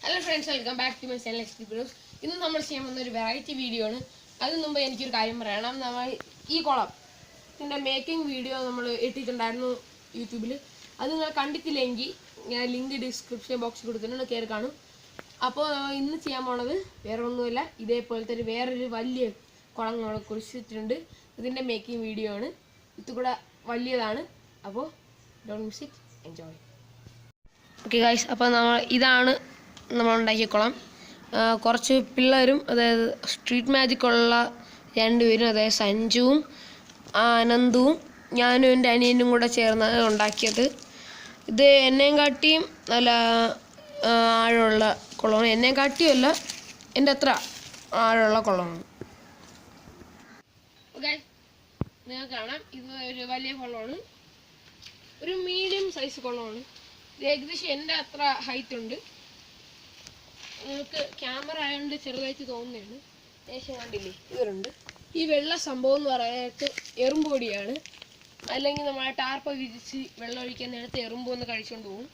Hello friends, welcome back to my channel XP Bros. ഇന്ന് നമ്മൾ ചെയ്യാൻ വന്ന ഒരു വെറൈറ്റി വീഡിയോ ആണ്. അതിന് മുമ്പ് എനിക്കൊരു കാര്യം പറയണം. നമ്മൾ ഈ കുളം ഇതിൻ്റെ മേക്കിംഗ് വീഡിയോ നമ്മൾ ഇട്ടിട്ടുണ്ടായിരുന്നു യൂട്യൂബിൽ. അത് നിങ്ങൾ കണ്ടിട്ടില്ലെങ്കിൽ ഞാൻ ലിങ്ക് ഡിസ്ക്രിപ്ഷൻ ബോക്സിൽ കൊടുത്തിട്ടുണ്ട്, കയറി കാണും. അപ്പോൾ ഇന്ന് ചെയ്യാൻ പോണത് വേറെ ഒന്നുമില്ല, ഇതേപോലത്തെ വേറൊരു വലിയ കുളം നമ്മൾ കുറിച്ചിട്ടുണ്ട്. ഇതിൻ്റെ മേക്കിംഗ് വീഡിയോ ആണ്. ഇത് കൂടെ വലിയതാണ്. അപ്പോൾ don't miss it, enjoy. Okay guys, അപ്പോൾ ഇതാണ് നമ്മളുണ്ടാക്കിയ കുളം. കുറച്ച് പിള്ളേരും, അതായത് സ്ട്രീറ്റ് മാജിക്കുള്ള രണ്ടുപേരും, അതായത് സഞ്ജുവും ആനന്ദും ഞാനും എൻ്റെ അനിയനും കൂടെ ചേർന്നാണ് ഉണ്ടാക്കിയത്. ഇത് എന്നെയും കാട്ടിയും നല്ല ആഴമുള്ള കുളമാണ്. എന്നെയും കാട്ടിയല്ല, എൻ്റെ അത്ര ആഴമുള്ള കുളമാണ്. ഓക്കെ, നിങ്ങൾക്ക് കാണാം, ഇത് ഒരു വലിയ കുളമാണ്, ഒരു മീഡിയം സൈസ് കുളമാണ്. ഇത് ഏകദേശം എൻ്റെ അത്ര ഹൈറ്റ് ഉണ്ട്. നിങ്ങൾക്ക് ക്യാമറ ആയതുകൊണ്ട് ചെറുതായിട്ട് തോന്നുന്നതാണ്. ഏകദേശം കണ്ടില്ലേ, ഇവരുണ്ട്. ഈ വെള്ള സംഭവം എന്ന് പറയാനായിട്ട് എറുമ്പൊടിയാണ്. അല്ലെങ്കിൽ നമ്മളെ ടാർപ്പ വിരിച്ച് വെള്ളം ഒഴിക്കാൻ നേരത്തെ എറുമ്പ് വന്ന് കഴിച്ചുകൊണ്ട് പോകും.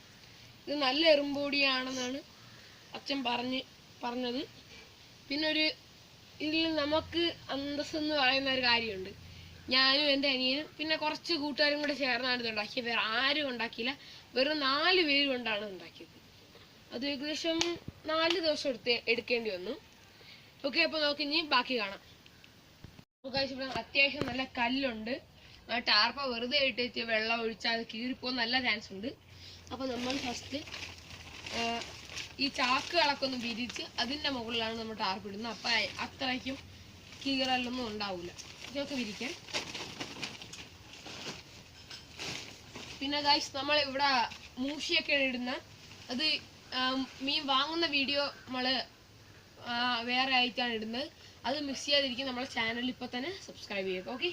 ഇത് നല്ല എറുമ്പൊടിയാണെന്നാണ് അച്ഛൻ പറഞ്ഞത്. പിന്നെ ഇതിൽ നമുക്ക് അന്തസ്സെന്ന് പറയുന്ന ഒരു കാര്യമുണ്ട്. ഞാനും എൻ്റെ അനിയനും പിന്നെ കുറച്ച് കൂട്ടുകാരും കൂടെ ചേർന്നാണ് ഇത് ഉണ്ടാക്കിയത്. വേറെ ആരും ഉണ്ടാക്കിയില്ല, വെറും 4 പേര് കൊണ്ടാണ് ഉണ്ടാക്കിയത്. അത് ഏകദേശം 4 ദിവസം എടുക്കേണ്ടി വന്നു. ഓക്കെ, അപ്പോൾ നമുക്ക് ഇനി ബാക്കി കാണാം. അത്യാവശ്യം നല്ല കല്ലുണ്ട്. ടാർപ്പ വെറുതെ ഇട്ടിട്ട് വെള്ളം ഒഴിച്ചാൽ അത് കീറിപ്പോകാൻ നല്ല ചാൻസ് ഉണ്ട്. അപ്പോൾ നമ്മൾ ഫസ്റ്റ് ഈ ചാക്കുകളൊക്കെ ഒന്ന് വിരിച്ച് അതിൻ്റെ മുകളിലാണ് നമ്മൾ ടാർപ്പ് ഇടുന്നത്. അപ്പം അത്രയ്ക്കും കീറലൊന്നും ഉണ്ടാവില്ല. ഇതൊക്കെ വിരിക്കാൻ. പിന്നെ ഗൈസ്, നമ്മൾ ഇവിടെ മൂഷിയൊക്കെ ഇടുന്ന അത് മീൻ വാങ്ങുന്ന വീഡിയോ നമ്മൾ വേറെ ആയിട്ടാണ് ഇടുന്നത്. അത് മിസ് ചെയ്യാതിരിക്കും നമ്മളെ ചാനൽ ഇപ്പോൾ തന്നെ സബ്സ്ക്രൈബ് ചെയ്യുക. ഓക്കെ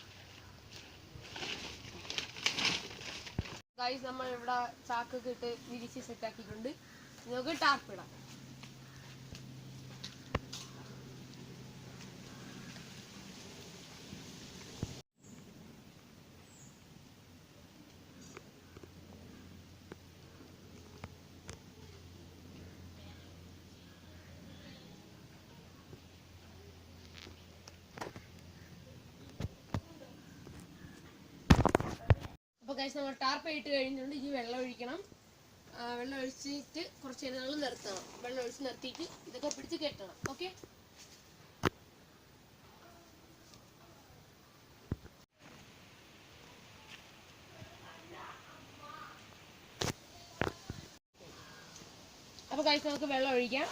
ഗൈസ്, നമ്മൾ ഇവിടെ ചാക്കൊക്കെ ഇട്ട് വിരിച്ച് സെറ്റാക്കിയിട്ടുണ്ട്. നമുക്ക് ടാർപ്പ് ഇടാം. അപ്പോൾ ഗൈസ്, നമ്മൾ ടാർപ്പ ഇട്ട് കഴിഞ്ഞിട്ടുണ്ട്. ഇനി വെള്ളം ഒഴിക്കണം. വെള്ളം ഒഴിച്ചിട്ട് കുറച്ച് നേരം നിർത്തണം. വെള്ളം ഒഴിച്ച് നിർത്തിയിട്ട് ഇതൊക്കെ പിടിച്ച് കെട്ടണം. ഓക്കെ, അപ്പോൾ ഗൈസ്, നമുക്ക് വെള്ളം ഒഴിക്കാം.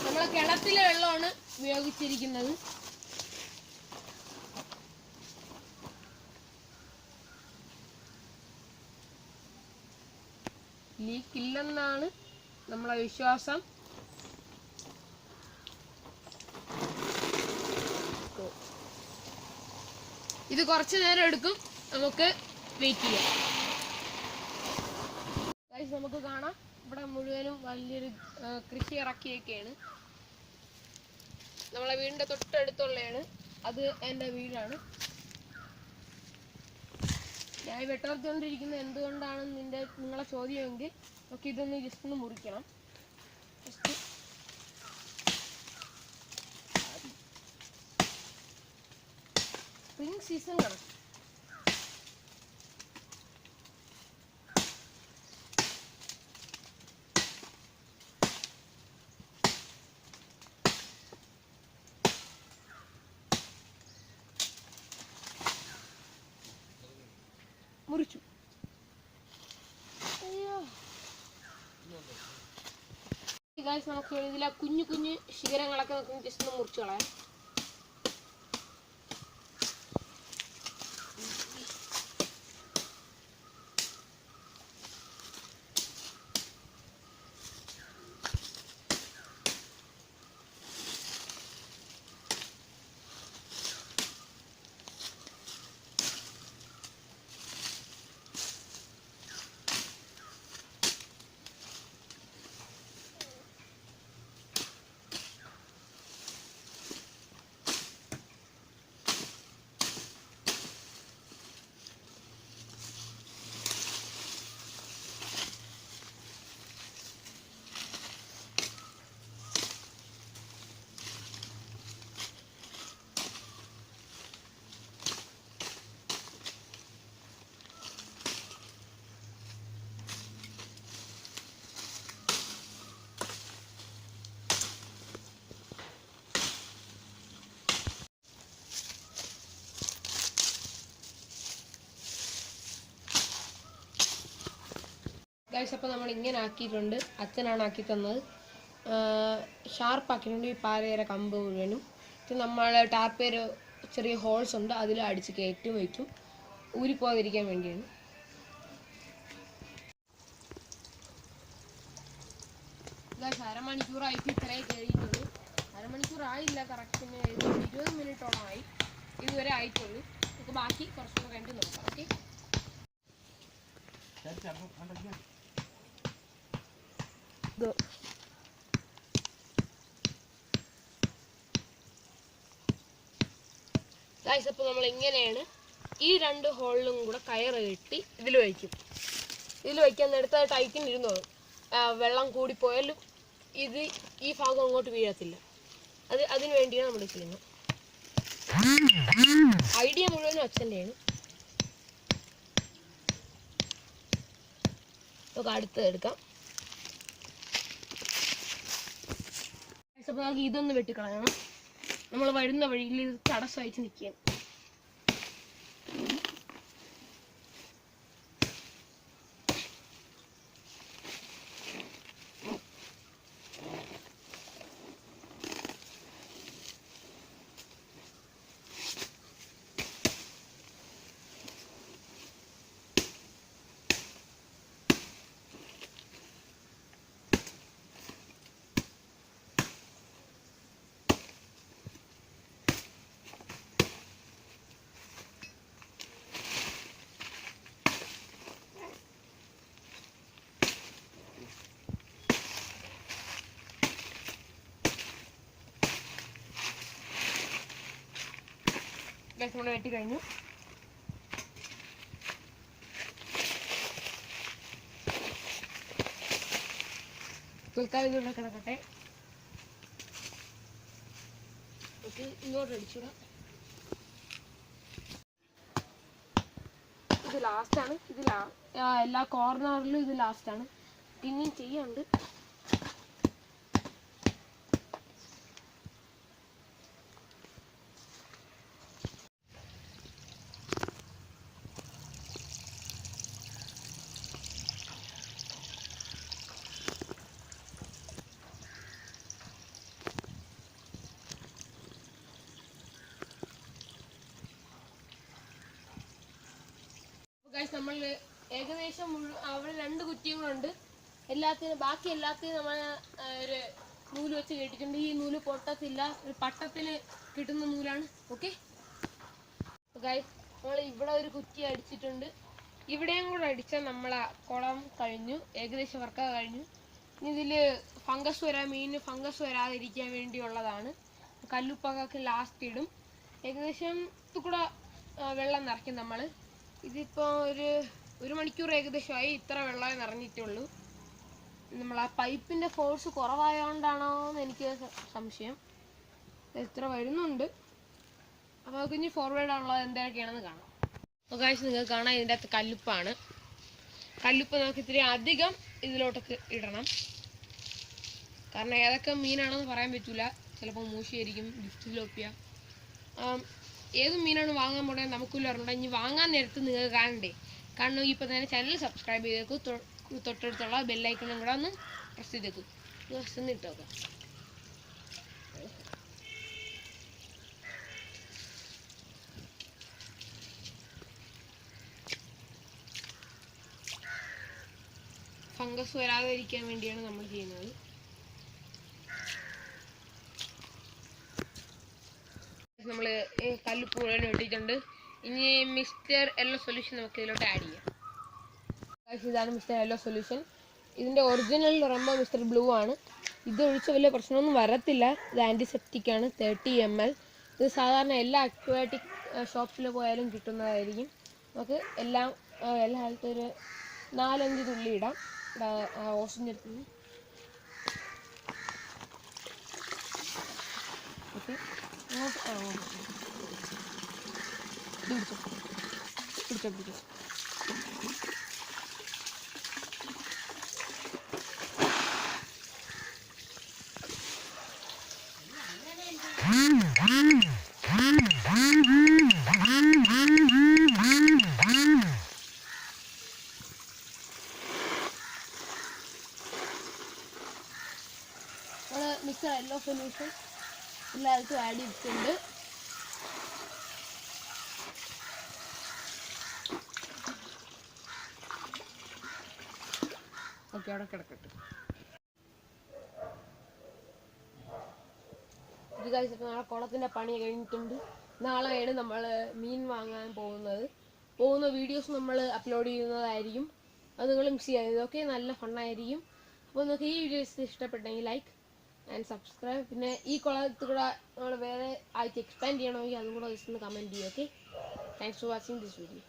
നമ്മളെ കിണറ്റിലെ വെള്ളമാണ് ഉപയോഗിച്ചിരിക്കുന്നത്. ലീക്ക് ഇല്ലെന്നാണ് നമ്മളെ വിശ്വാസം. ഇത് കുറച്ച് നേരം എടുക്കും, നമുക്ക് വെയിറ്റ് ചെയ്യാം. ഗൈസ്, നമുക്ക് കാണാം, ഇവിടെ മുഴുവനും വലിയൊരു കൃഷി ഇറക്കിയൊക്കെയാണ്. നമ്മളെ വീടിൻ്റെ തൊട്ടടുത്തുള്ളതാണ്. അത് എൻ്റെ വീടാണ്. ഞാൻ വെട്ടർത്തുകൊണ്ടിരിക്കുന്നത് എന്തുകൊണ്ടാണ് നിങ്ങളെ ചോദ്യമെങ്കിൽ നമുക്ക് ഇതൊന്ന് ജസ്റ്റ് ഒന്ന് മുറിക്കണം. ജസ്റ്റ് സ്പ്രിംഗ് സീസൺ ആണ്. മുറിച്ചു. അയ്യോ ഗൈസ്, നമുക്ക് ഇതിലെ കുഞ്ഞു കുഞ്ഞു ശിഖരങ്ങളൊക്കെ നമുക്ക് ജസ്റ്റ് ഒന്ന് മുറിച്ചു കളയാം. ഗൈസ് അപ്പോൾ നമ്മൾ ഇങ്ങനെ ആക്കിയിട്ടുണ്ട്. അച്ഛനാണ് ആക്കി തന്നത്. ഷാർപ്പാക്കിയിട്ടുണ്ട് ഈ പാലയുടെ കമ്പ് മുഴുവനും. ഇത് നമ്മൾ ടാർപ്പേര് ചെറിയ ഹോൾസ് ഉണ്ട്, അതിൽ അടിച്ച് കയറ്റി വയ്ക്കും, ഊരിപ്പോകാതിരിക്കാൻ വേണ്ടിയാണ്. ഗൈസ് അരമണിക്കൂറായിട്ട് ഇത്രയും കയറിയിട്ടുള്ളൂ. അരമണിക്കൂറായില്ല, കറക്റ്റിന് 20 മിനിറ്റോളമായി ഇതുവരെ ആയിട്ടുള്ളൂ. നമുക്ക് ബാക്കി കുറച്ചുകൂടെ കഴിഞ്ഞ് നോക്കാം. ഓക്കെ, ഗൈസ് അപ്പോൾ നമ്മൾ ഇങ്ങനെയാണ് ഈ 2 ഹോളിലും കൂടെ കയറ് കെട്ടി ഇതിൽ വയ്ക്കും. ഇതിൽ വയ്ക്കാൻ നേരത്തെ ടൈറ്റിന് ഇരുന്നോളും. വെള്ളം കൂടിപ്പോയാലും ഇത് ഈ ഭാഗം അങ്ങോട്ട് വീഴത്തില്ല. അതിന് വേണ്ടിയാണ് നമ്മൾ ചെയ്യുന്നത്. ഐഡിയ മുഴുവനും അച്ഛൻ്റെയാണ്. നമുക്ക് അടുത്തത് എടുക്കാം. അപ്പോൾ നമുക്ക് ഇതൊന്ന് വെട്ടിക്കളയണം. നമ്മൾ വരുന്ന വഴിയിൽ ഇത് തടസ്സമായിട്ട് നിൽക്കുകയാണ്. നമ്മൾ വെട്ടി കഴിഞ്ഞു. തൽക്കാലം ഇതിവിടെ കിടക്കട്ടെ. ഇങ്ങോട്ട് അടിച്ചിടാം. ഇത് ലാസ്റ്റാണ്. എല്ലാ കോർണറിലും ഇത് ലാസ്റ്റാണ്. പിന്നെയും ചെയ്യാനുണ്ട്. നമ്മൾ ഏകദേശം അവിടെ 2 കുറ്റികളുണ്ട്. ബാക്കി എല്ലാത്തിനും നമ്മൾ ഒരു നൂല് വെച്ച് കെട്ടിയിട്ടുണ്ട്. ഈ നൂല് പൊട്ടത്തില്ല, ഒരു പട്ടത്തിന് കിട്ടുന്ന നൂലാണ്. ഓക്കെ ഗൈസ്, നമ്മൾ ഇവിടെ ഒരു കുറ്റി അടിച്ചിട്ടുണ്ട്. ഇവിടെയും കൂടെ അടിച്ചാൽ നമ്മളെ കുളം കഴിഞ്ഞു, ഏകദേശം വർക്കൊക്കെ കഴിഞ്ഞു. ഇനി ഇതിൽ ഫംഗസ് മീനിന് ഫംഗസ് വരാതിരിക്കാൻ വേണ്ടിയുള്ളതാണ്. കല്ലുപ്പൊക്കെ ലാസ്റ്റ് ഇടും. ഏകദേശം ഇത് കൂടെ വെള്ളം നിറയ്ക്കും നമ്മൾ. ഇതിപ്പോൾ ഒരു മണിക്കൂർ ഏകദേശമായി. ഇത്ര വെള്ളമേ നിറഞ്ഞിട്ടുള്ളൂ. നമ്മൾ ആ പൈപ്പിൻ്റെ ഫോഴ്സ് കുറവായതുകൊണ്ടാണോ എന്ന് എനിക്ക് സംശയം. ഇത്ര വരുന്നുണ്ട്. അപ്പോൾ നമുക്ക് ഇനി ഫോർവേഡ് ആണുള്ളത് എന്തൊക്കെയാണെന്ന് കാണാം. അപ്പോൾ ഗൈസ് നിങ്ങൾക്ക് കാണാം, ഇതിൻ്റെ അകത്ത് കല്ലുപ്പാണ്. കല്ലുപ്പ് നമുക്ക് ഇത്തിരി അധികം ഇതിലോട്ടൊക്കെ ഇടണം. കാരണം ഏതൊക്കെ മീനാണെന്ന് പറയാൻ പറ്റില്ല. ചിലപ്പോൾ മൂശിയായിരിക്കും, ഗിഫ്റ്റ് ലോപ്പിയ, ഏത് മീനാണ് വാങ്ങാൻ പോണേ നമുക്കില്ല അറിഞ്ഞൂടാ. ഇനി വാങ്ങാൻ നേരത്ത് നിങ്ങൾക്ക് കാണണ്ടേ. കാണണമെങ്കിൽ ഇപ്പോൾ തന്നെ ചാനൽ സബ്സ്ക്രൈബ് ചെയ്തേക്കും. തൊട്ടടുത്തുള്ള ബെല്ലൈക്കണും കൂടെ ഒന്ന് പ്രസ് ചെയ്തേക്കും. ഒന്ന് ഇട്ടോക്കാം. ഫംഗസ് വരാതിരിക്കാൻ വേണ്ടിയാണ് നമ്മൾ ചെയ്യുന്നത്. നമ്മൾ കല്ലുപ്പ് മുഴുവൻ ഇട്ടിട്ടുണ്ട്. ഇനി മിസ്റ്റർ യെല്ലോ സൊല്യൂഷൻ നമുക്ക് ഇതിലോട്ട് ആഡ് ചെയ്യാം. ഇതാണ് മിസ്റ്റർ യെല്ലോ സൊല്യൂഷൻ. ഇതിൻ്റെ ഒറിജിനൽ റമ്പ മിസ്റ്റർ ബ്ലൂ ആണ്. ഇത് ഒഴിച്ച് വലിയ പ്രശ്നമൊന്നും വരത്തില്ല. ഇത് ആൻറ്റിസെപ്റ്റിക് ആണ്, 30 ml. ഇത് സാധാരണ എല്ലാ അക്വാറ്റിക് ഷോപ്പിൽ പോയാലും കിട്ടുന്നതായിരിക്കും. നമുക്ക് എല്ലാ കാലത്തും ഒരു 4-5 തുള്ളി ഇടാം. ഓക്സിജൻ എടുത്ത് ഓക്കെ പിടിച്ചോ. എല്ലാവർക്കും ആഡ് ചെയ്തിട്ടുണ്ട്. ഓക്കെ, അവിടെ കിടക്കട്ടെ. ഇത് കഴിച്ചിട്ട് നാളെ കുളത്തിൻ്റെ പണി കഴിഞ്ഞിട്ടുണ്ട്. നാളെയാണ് നമ്മൾ മീൻ വാങ്ങാൻ പോകുന്ന വീഡിയോസ് നമ്മൾ അപ്ലോഡ് ചെയ്യുന്നതായിരിക്കും. അത് നിങ്ങൾ മിസ് ചെയ്യരുത്. ഓക്കെ, നല്ല ഫണ്ണായിരിക്കും. അപ്പോൾ നിങ്ങൾക്ക് ഈ വീഡിയോസ് ഇഷ്ടപ്പെട്ടെങ്കിൽ ലൈക്ക് ആൻഡ് സബ്സ്ക്രൈബ്. പിന്നെ ഈ കുളത്തിൽ കൂടെ നമ്മൾ വേറെ ആയിട്ട് എക്സ്പാൻഡ് ചെയ്യണമെങ്കിൽ അതും കൂടെ ജസ്റ്റ് ഒന്ന് കമൻറ്റ് ചെയ്യും. Okay, thanks for watching this video.